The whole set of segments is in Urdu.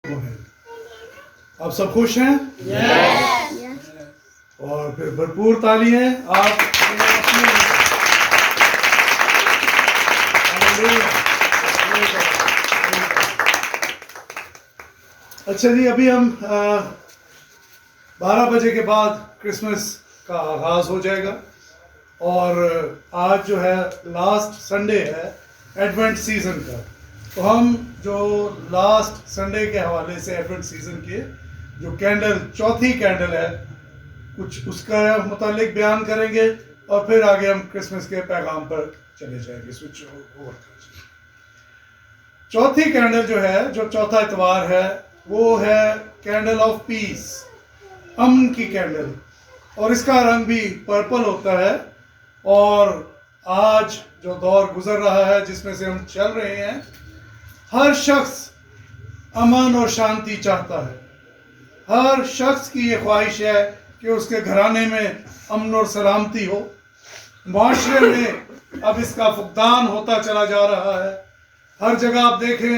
آپ سب خوش ہیں؟ اور پھر بھرپور تالیاں آپ اچھا جی، ابھی ہم 12 بجے کے بعد کرسمس کا آغاز ہو جائے گا، اور آج جو ہے لاسٹ سنڈے ہے ایڈوینٹ سیزن کا. تو ہم جو لاسٹ سنڈے کے حوالے سے ایڈوینٹ سیزن کے جو کینڈل، چوتھی کینڈل ہے، کچھ اس کا متعلق بیان کریں گے، اور پھر آگے ہم کرسمس کے پیغام پر چلے جائیں گے. Switch over. چوتھی کینڈل جو ہے، جو چوتھا اتوار ہے، وہ ہے کینڈل آف پیس، امن کی کینڈل، اور اس کا رنگ بھی پرپل ہوتا ہے. اور آج جو دور گزر رہا ہے جس میں سے ہم چل رہے ہیں، ہر شخص امن اور شانتی چاہتا ہے. ہر شخص کی یہ خواہش ہے کہ اس کے گھرانے میں امن اور سلامتی ہو. معاشرے میں اب اس کا فقدان ہوتا چلا جا رہا ہے. ہر جگہ آپ دیکھیں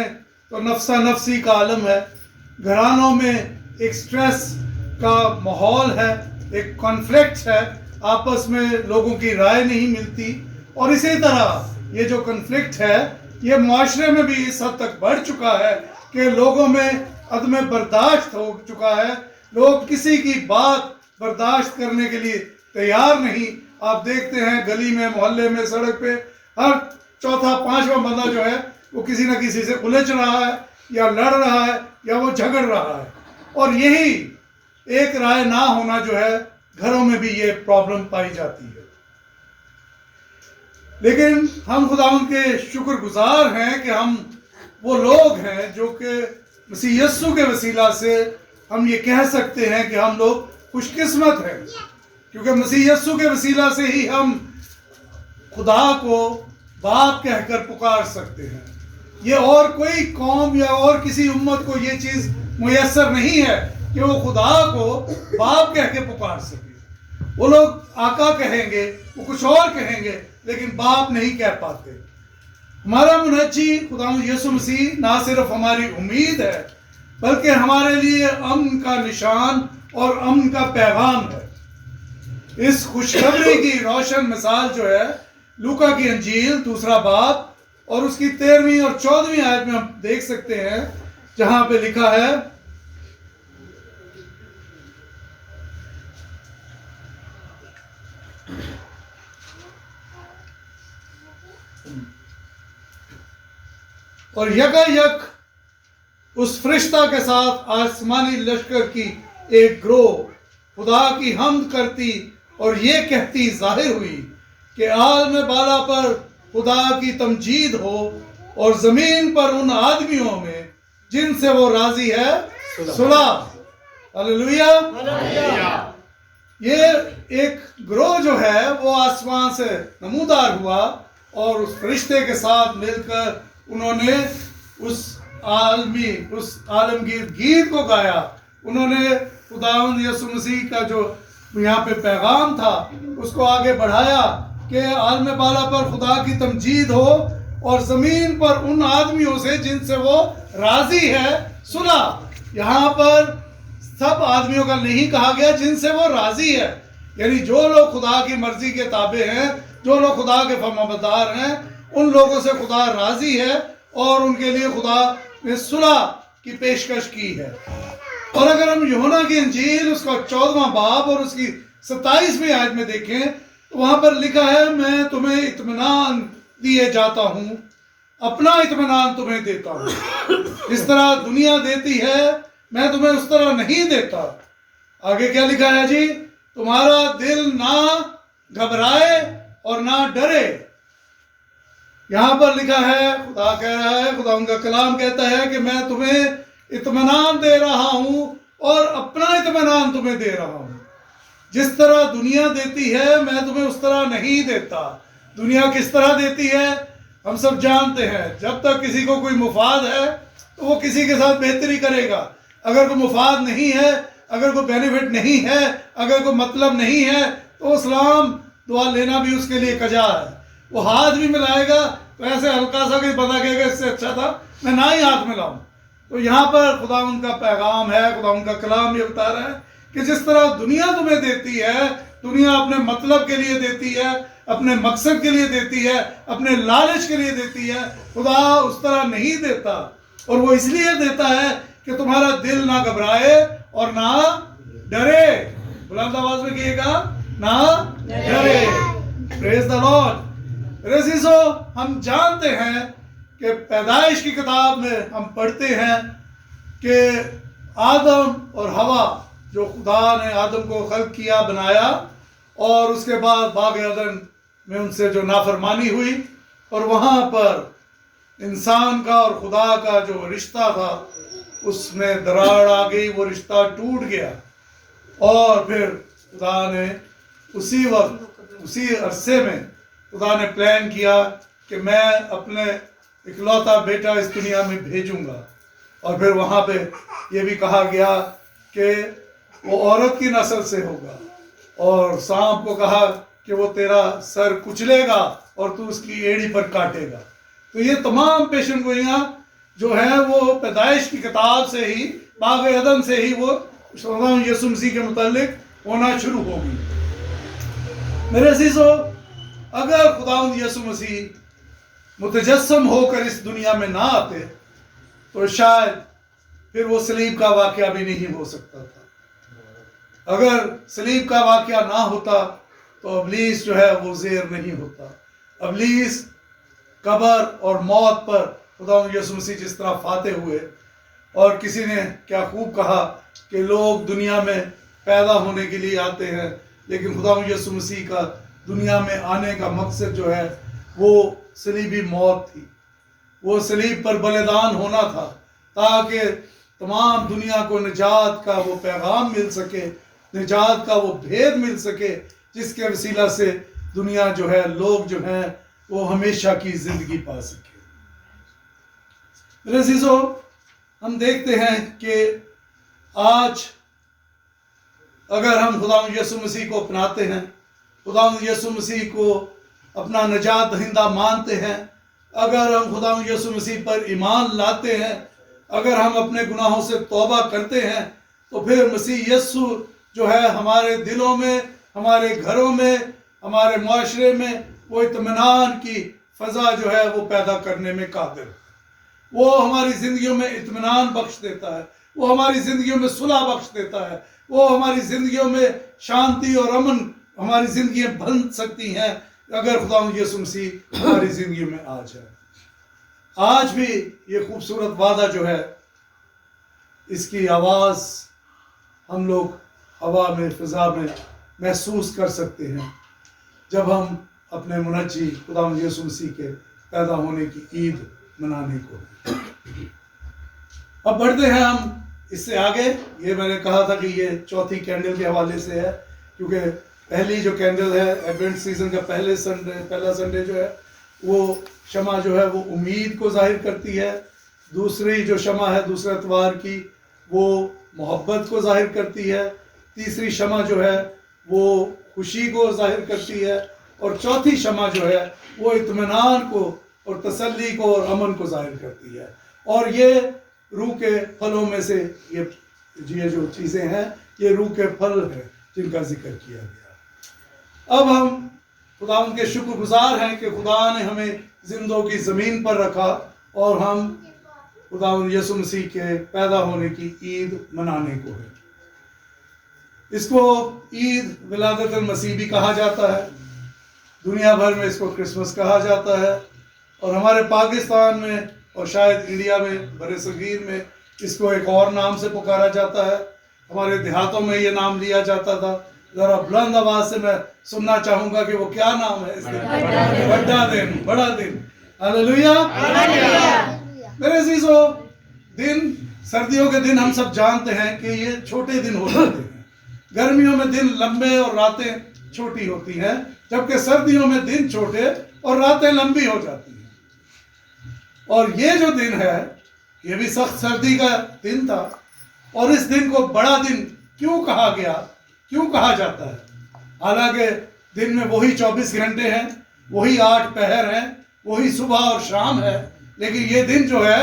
تو نفسا نفسی کا عالم ہے. گھرانوں میں ایک سٹریس کا ماحول ہے، ایک کانفلکٹ ہے، آپس میں لوگوں کی رائے نہیں ملتی. اور اسی طرح یہ جو کنفلکٹ ہے، یہ معاشرے میں بھی اس حد تک بڑھ چکا ہے کہ لوگوں میں عدم برداشت ہو چکا ہے. لوگ کسی کی بات برداشت کرنے کے لیے تیار نہیں. آپ دیکھتے ہیں گلی میں، محلے میں، سڑک پہ ہر چوتھا پانچواں بندہ جو ہے وہ کسی نہ کسی سے الجھ رہا ہے، یا لڑ رہا ہے، یا وہ جھگڑ رہا ہے. اور یہی ایک رائے نہ ہونا جو ہے، گھروں میں بھی یہ پرابلم پائی جاتی ہے. لیکن ہم خداوند کے شکر گزار ہیں کہ ہم وہ لوگ ہیں جو کہ مسیح یسوع کے وسیلہ سے ہم یہ کہہ سکتے ہیں کہ ہم لوگ خوش قسمت ہیں، کیونکہ مسیح یسوع کے وسیلہ سے ہی ہم خدا کو باپ کہہ کر پکار سکتے ہیں. یہ اور کوئی قوم یا اور کسی امت کو یہ چیز میسر نہیں ہے کہ وہ خدا کو باپ کہہ کے پکار سکے. وہ لوگ آقا کہیں گے، وہ کچھ اور کہیں گے، لیکن باپ نہیں کہہ پاتے. ہمارا منجی خداوند یسوع مسیح نہ صرف ہماری امید ہے، بلکہ ہمارے لیے امن کا نشان اور امن کا پیغام ہے. اس خوشخبری کی روشن مثال جو ہے لوکا کی انجیل 2 باب اور اس کی 13ویں اور 14ویں آیت میں ہم دیکھ سکتے ہیں، جہاں پہ لکھا ہے، اور یکایک اس فرشتہ کے ساتھ آسمانی لشکر کی ایک گروہ خدا کی حمد کرتی اور یہ کہتی ظاہر ہوئی کہ عالم بالا پر خدا کی تمجید ہو، اور زمین پر ان آدمیوں میں جن سے وہ راضی ہے صلح. ہلیلویہ. یہ ایک گروہ جو ہے وہ آسمان سے نمودار ہوا، اور اس فرشتے کے ساتھ مل کر انہوں نے اس عالمگیر گیت کو گایا. انہوں نے خداوند یسوع مسیح کا جو یہاں پہ پیغام تھا اس کو آگے بڑھایا کہ عالم بالا پر خدا کی تمجید ہو، اور زمین پر ان آدمیوں سے جن سے وہ راضی ہے صلح. یہاں پر سب آدمیوں کا نہیں کہا گیا، جن سے وہ راضی ہے، یعنی جو لوگ خدا کی مرضی کے تابع ہیں، جو لوگ خدا کے فرمانبردار ہیں، ان لوگوں سے خدا راضی ہے، اور ان کے لیے خدا نے صلح کی پیشکش کی ہے. اور اگر ہم یوحنا کی انجیل اس کا 14واں باب اور اس کی 27ویں آیت میں دیکھیں تو وہاں پر لکھا ہے، میں تمہیں اطمینان دیے جاتا ہوں، اپنا اطمینان تمہیں دیتا ہوں. جس طرح دنیا دیتی ہے میں تمہیں اس طرح نہیں دیتا. آگے کیا لکھا ہے جی؟ تمہارا دل نہ گھبرائے اور نہ ڈرے. یہاں پر لکھا ہے، خدا کہہ رہا ہے، خدا ان کا کلام کہتا ہے کہ میں تمہیں اطمینان دے رہا ہوں اور اپنا اطمینان تمہیں دے رہا ہوں. جس طرح دنیا دیتی ہے میں تمہیں اس طرح نہیں دیتا. دنیا کس طرح دیتی ہے ہم سب جانتے ہیں. جب تک کسی کو کوئی مفاد ہے تو وہ کسی کے ساتھ بہتری کرے گا. اگر کوئی مفاد نہیں ہے، اگر کوئی بینیفٹ نہیں ہے، اگر کوئی مطلب نہیں ہے، تو سلام دعا لینا بھی اس کے لیے کجا ہے. وہ ہاتھ بھی ملائے گا تو ایسے ہلکا سا کہ پتا کہ اس سے اچھا تھا میں نہ ہی ہاتھ ملاؤں. تو یہاں پر خداوند کا پیغام ہے، خداوند کا کلام یہ بتا رہا ہے کہ جس طرح دنیا تمہیں دیتی ہے، دنیا اپنے مطلب کے لیے دیتی ہے، اپنے مقصد کے لیے دیتی ہے، اپنے لالچ کے لیے دیتی ہے، خدا اس طرح نہیں دیتا. اور وہ اس لیے دیتا ہے کہ تمہارا دل نہ گھبرائے اور نہ ڈرے. بلند آواز میں کہیے گا، نہ ڈرے. پریز دا لارڈ. میرے عزیزو، ہم جانتے ہیں کہ پیدائش کی کتاب میں ہم پڑھتے ہیں کہ آدم اور حوا، جو خدا نے آدم کو خلق کیا، بنایا، اور اس کے بعد باغ عدن میں ان سے جو نافرمانی ہوئی، اور وہاں پر انسان کا اور خدا کا جو رشتہ تھا اس میں دراڑ آ گئی، وہ رشتہ ٹوٹ گیا. اور پھر خدا نے اسی وقت، اسی عرصے میں خدا نے پلان کیا کہ میں اپنے اکلوتا بیٹا اس دنیا میں بھیجوں گا. اور پھر وہاں پہ یہ بھی کہا گیا کہ وہ عورت کی نسل سے ہوگا، اور سانپ کو کہا کہ وہ تیرا سر کچلے گا اور تو اس کی ایڑی پر کاٹے گا. تو یہ تمام پیشن گوئیاں جو ہیں وہ پیدائش کی کتاب سے ہی، باغ عدن سے ہی وہ یسوع مسیح کے متعلق ہونا شروع ہوگی. میرے عزیزو، اگر خداوند یسوع مسیح متجسم ہو کر اس دنیا میں نہ آتے تو شاید پھر وہ صلیب کا واقعہ بھی نہیں ہو سکتا تھا. اگر صلیب کا واقعہ نہ ہوتا تو ابلیس جو ہے وہ زیر نہیں ہوتا. ابلیس قبر اور موت پر خداوند یسوع مسیح جس طرح فاتح ہوئے، اور کسی نے کیا خوب کہا کہ لوگ دنیا میں پیدا ہونے کے لیے آتے ہیں، لیکن خداوند یسوع مسیح کا دنیا میں آنے کا مقصد جو ہے وہ صلیبی موت تھی. وہ صلیب پر بلیدان ہونا تھا تاکہ تمام دنیا کو نجات کا وہ پیغام مل سکے، نجات کا وہ بھید مل سکے، جس کے وسیلہ سے دنیا جو ہے، لوگ جو ہیں وہ ہمیشہ کی زندگی پا سکے. میرے عزیزو، ہم دیکھتے ہیں کہ آج اگر ہم خداوند یسوع مسیح کو اپناتے ہیں، خداوند یسوع مسیح کو اپنا نجات دہندہ مانتے ہیں، اگر ہم خداوند یسوع مسیح پر ایمان لاتے ہیں، اگر ہم اپنے گناہوں سے توبہ کرتے ہیں، تو پھر مسیح یسوع جو ہے ہمارے دلوں میں، ہمارے گھروں میں، ہمارے معاشرے میں وہ اطمینان کی فضا جو ہے وہ پیدا کرنے میں قادر ہے. وہ ہماری زندگیوں میں اطمینان بخش دیتا ہے، وہ ہماری زندگیوں میں صلح بخش دیتا ہے، وہ ہماری زندگیوں میں شانتی اور امن، ہماری زندگیاں بن سکتی ہیں اگر خداوند یسوع مسیح ہماری زندگی میں آ جائے. آج بھی یہ خوبصورت وعدہ جو ہے، اس کی آواز ہم لوگ ہوا میں، فضا میں محسوس کر سکتے ہیں جب ہم اپنے منجی خداوند یسوع مسیح کے پیدا ہونے کی عید منانے کو. اب بڑھتے ہیں ہم اس سے آگے. یہ میں نے کہا تھا کہ یہ چوتھی کینڈل کے حوالے سے ہے، کیونکہ پہلی جو کینڈل ہے ایڈوینٹ سیزن کا پہلا سنڈے جو ہے، وہ شمع جو ہے وہ امید کو ظاہر کرتی ہے. دوسری جو شمع ہے دوسرے اتوار کی، وہ محبت کو ظاہر کرتی ہے. تیسری شمع جو ہے وہ خوشی کو ظاہر کرتی ہے، اور چوتھی شمع جو ہے وہ اطمینان کو اور تسلی کو اور امن کو ظاہر کرتی ہے. اور یہ روح کے پھلوں میں سے یہ جو چیزیں ہیں، یہ روح کے پھل ہیں جن کا ذکر کیا گیا. اب ہم خدا ان کے شکر گزار ہیں کہ خدا نے ہمیں زندوں کی زمین پر رکھا اور ہم خدا یسوع مسیح کے پیدا ہونے کی عید منانے کو ہے. اس کو عید ولادت المسیح بھی کہا جاتا ہے، دنیا بھر میں اس کو کرسمس کہا جاتا ہے، اور ہمارے پاکستان میں اور شاید انڈیا میں، بر صغیر میں اس کو ایک اور نام سے پکارا جاتا ہے. ہمارے دیہاتوں میں یہ نام لیا جاتا تھا. ذرا بلند آواز سے میں سننا چاہوں گا کہ وہ کیا نام ہے اس دن؟ بڑا دن، بڑا دن. ہاللیلویا. میرے عزیزو، دن، سردیوں کے دن ہم سب جانتے ہیں کہ یہ چھوٹے دن ہو جاتے ہیں. گرمیوں میں دن لمبے اور راتیں چھوٹی ہوتی ہیں، جبکہ سردیوں میں دن چھوٹے اور راتیں لمبی ہو جاتی ہیں. اور یہ جو دن ہے یہ بھی سخت سردی کا دن تھا، اور اس دن کو بڑا دن کیوں کہا گیا، کیوں کہا جاتا ہے؟ حالانکہ دن میں وہی 24 گھنٹے ہیں، وہی 8 پہر ہیں، وہی صبح اور شام ہے، لیکن یہ دن جو ہے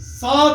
7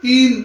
3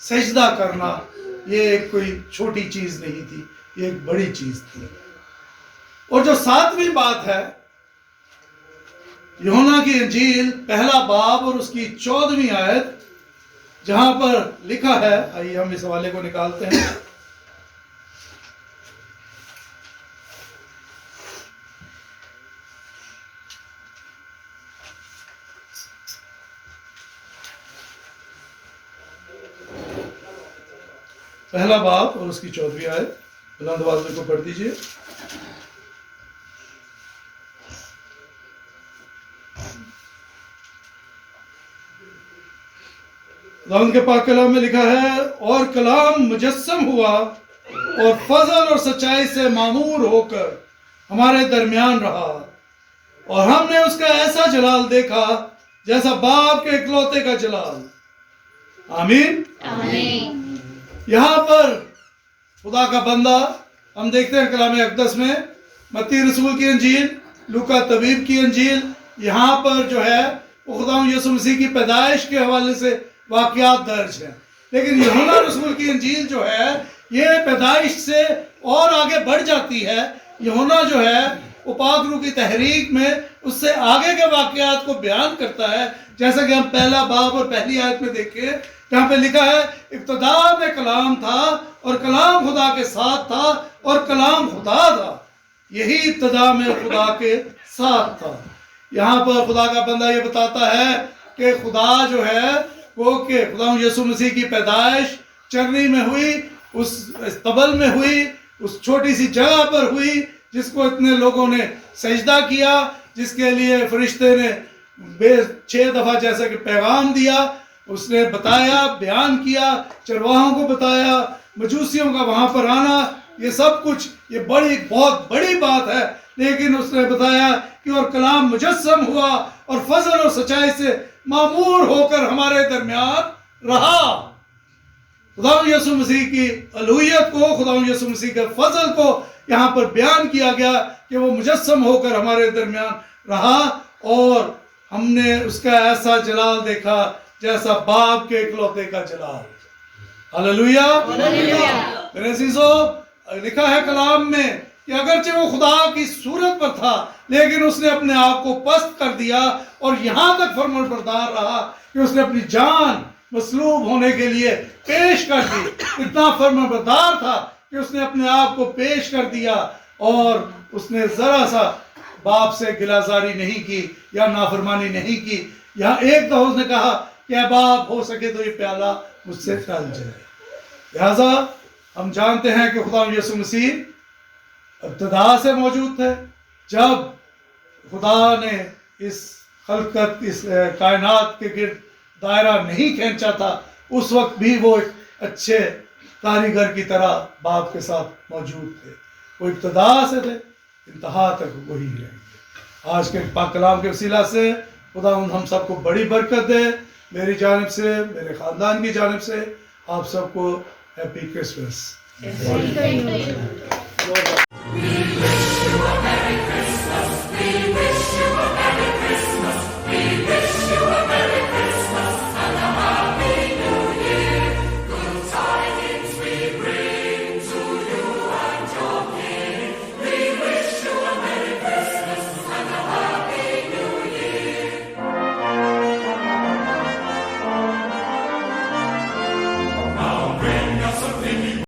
سجدہ کرنا یہ ایک کوئی چھوٹی چیز نہیں تھی، یہ ایک بڑی چیز تھی۔ اور جو 7ویں بات ہے، یوحنا کی انجیل پہلا باب اور اس کی 14ویں آیت، جہاں پر لکھا ہے، آئیے ہم اس حوالے کو نکالتے ہیں۔ پہلا باب اور اس کی 14ویں آیت بلند آواز میں کو پڑھ دیجئے۔ خداوند کے پاک کلام میں لکھا ہے، اور کلام مجسم ہوا اور فضل اور سچائی سے معمور ہو کر ہمارے درمیان رہا، اور ہم نے اس کا ایسا جلال دیکھا جیسا باپ کے اکلوتے کا جلال۔ آمین۔ آمین۔ یہاں پر خدا کا بندہ ہم دیکھتے ہیں کلام اقدس میں، متی رسول کی انجیل، لوکا طبیب کی انجیل، یہاں پر جو ہے وہ خداوند یسوع مسیح کی پیدائش کے حوالے سے واقعات درج ہیں، لیکن یوحنا رسول کی انجیل جو ہے یہ پیدائش سے اور آگے بڑھ جاتی ہے۔ یوحنا جو ہے وہ پاک روح کی تحریک میں اس سے آگے کے واقعات کو بیان کرتا ہے، جیسا کہ ہم پہلا باب اور پہلی آیت میں دیکھیں، جہاں پہ لکھا ہے، ابتدا میں کلام تھا اور کلام خدا کے ساتھ تھا اور کلام خدا تھا۔ یہی ابتدا میں خدا کے ساتھ تھا۔ یہاں پر خدا کا بندہ یہ بتاتا ہے کہ خدا جو ہے وہ کہ خدا یسوع مسیح کی پیدائش چرنی میں ہوئی، اس طبل میں ہوئی، اس چھوٹی سی جگہ پر ہوئی جس کو اتنے لوگوں نے سجدہ کیا، جس کے لیے فرشتے نے 6 دفعہ جیسا کہ پیغام دیا، اس نے بتایا، بیان کیا، چرواہوں کو بتایا، مجوسیوں کا وہاں پر آنا، یہ سب کچھ یہ بہت بڑی بات ہے، لیکن اس نے بتایا کہ اور کلام مجسم ہوا اور فضل اور سچائی سے معمور ہو کر ہمارے درمیان رہا۔ خداوند یسوع مسیح کی الوہیت کو، خداوند یسوع مسیح کے فضل کو یہاں پر بیان کیا گیا کہ وہ مجسم ہو کر ہمارے درمیان رہا، اور ہم نے اس کا ایسا جلال دیکھا جیسا باپ کے اکلوتے کا جلال۔ ہاللویا۔ میرے عزیزو، لکھا ہے کلام میں کہ اگرچہ وہ خدا کی صورت پر تھا، لیکن اس نے اپنے آپ کو پست کر دیا اور یہاں تک فرمانبردار رہا کہ اس نے اپنی جان مصلوب ہونے کے لیے پیش کر دی۔ اتنا فرمانبردار تھا کہ اس نے اپنے آپ کو پیش کر دیا، اور اس نے ذرا سا باپ سے گلازاری نہیں کی یا نافرمانی نہیں کی۔ یہاں ایک دفعہ اس نے کہا کہ اے باپ، ہو سکے تو یہ پیالہ مجھ سے ٹل جائے۔ لہذا ہم جانتے ہیں کہ خدا یسوع مسیح ابتدا سے موجود تھے۔ جب خدا نے اس خلقت، اس کائنات کے گرد دائرہ نہیں کھینچا تھا، اس وقت بھی وہ ایک اچھے کاریگر کی طرح باپ کے ساتھ موجود تھے۔ وہ ابتدا سے تھے، انتہا تک وہی رہیں گے۔ آج کے پاک کلام کے وسیلہ سے خدا ہم سب کو بڑی برکت دے۔ میری جانب سے، میرے خاندان کی جانب سے آپ سب کو ہیپی کرسمس۔